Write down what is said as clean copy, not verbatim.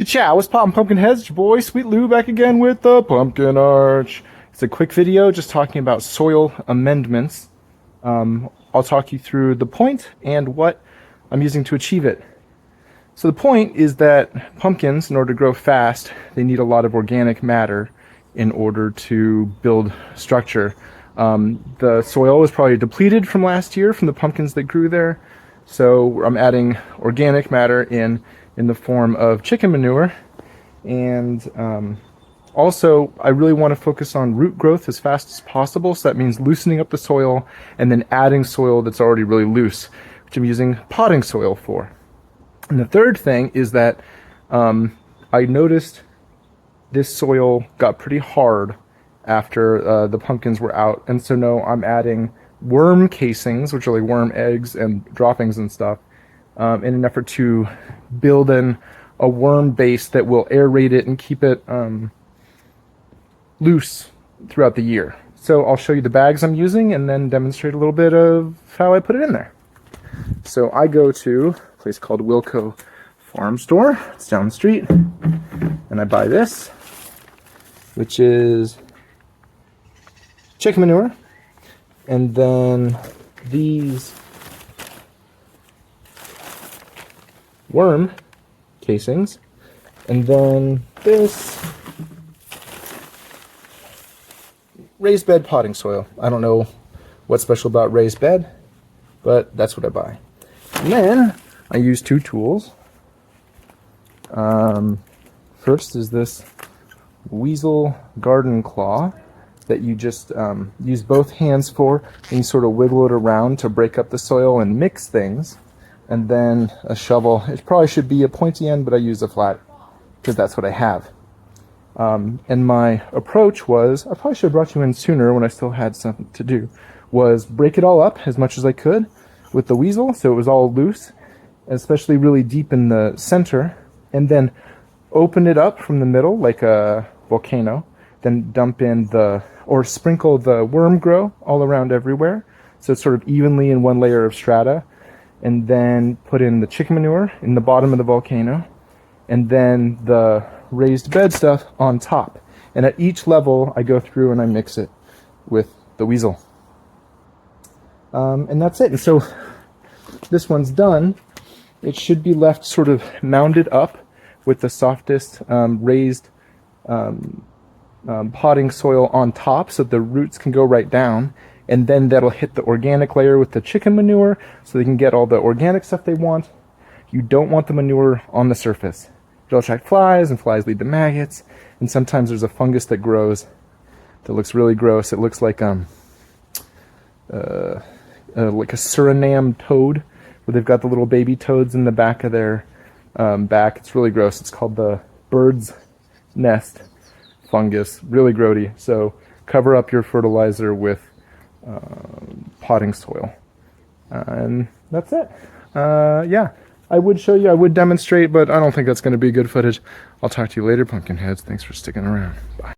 Cha-cha, what's poppin', pumpkin heads? It's your boy Sweet Lou back again with the Pumpkin Arch. It's a quick video just talking about soil amendments. I'll talk you through the point and what I'm using to achieve it. So the point is that pumpkins, in order to grow fast, they need a lot of organic matter in order to build structure. The soil was probably depleted from last year from the pumpkins that grew there. So I'm adding organic matter in the form of chicken manure, and also I really want to focus on root growth as fast as possible, so that means loosening up the soil and then adding soil that's already really loose, which I'm using potting soil for. And the third thing is that I noticed this soil got pretty hard after the pumpkins were out, and so now I'm adding worm casings, which are like worm eggs and droppings and stuff, in an effort to build in a worm base that will aerate it and keep it loose throughout the year. So I'll show you the bags I'm using and then demonstrate a little bit of how I put it in there. So I go to a place called Wilco Farm Store. It's down the street, and I buy this, which is chicken manure, and then these worm casings, and then this raised bed potting soil. I don't know what's special about raised bed, but that's what I buy. And then I use two tools. First is this weasel garden claw that you just use both hands for, and you sort of wiggle it around to break up the soil and mix things. And then a shovel. It probably should be a pointy end, but I use a flat because that's what I have. And my approach was, I probably should have brought you in sooner when I still had something to do, was break it all up as much as I could with the weasel so it was all loose, especially really deep in the center, and then open it up from the middle like a volcano, then dump in or sprinkle the worm grow all around everywhere so it's sort of evenly in one layer of strata, and then put in the chicken manure in the bottom of the volcano, and then the raised bed stuff on top. And at each level, I go through and I mix it with the weasel. And that's it. And so this one's done. It should be left sort of mounded up with the softest raised potting soil on top so the roots can go right down. And then that'll hit the organic layer with the chicken manure so they can get all the organic stuff they want. You don't want the manure on the surface. It'll attract flies, and flies lead to maggots. And sometimes there's a fungus that grows that looks really gross. It looks like like a Suriname toad, where they've got the little baby toads in the back of their back. It's really gross. It's called the bird's nest fungus. Really grody. So cover up your fertilizer with potting soil, and that's it. Yeah, I would show you, I would demonstrate, but I don't think that's going to be good footage. I'll talk to you later, pumpkin heads. Thanks for sticking around. Bye.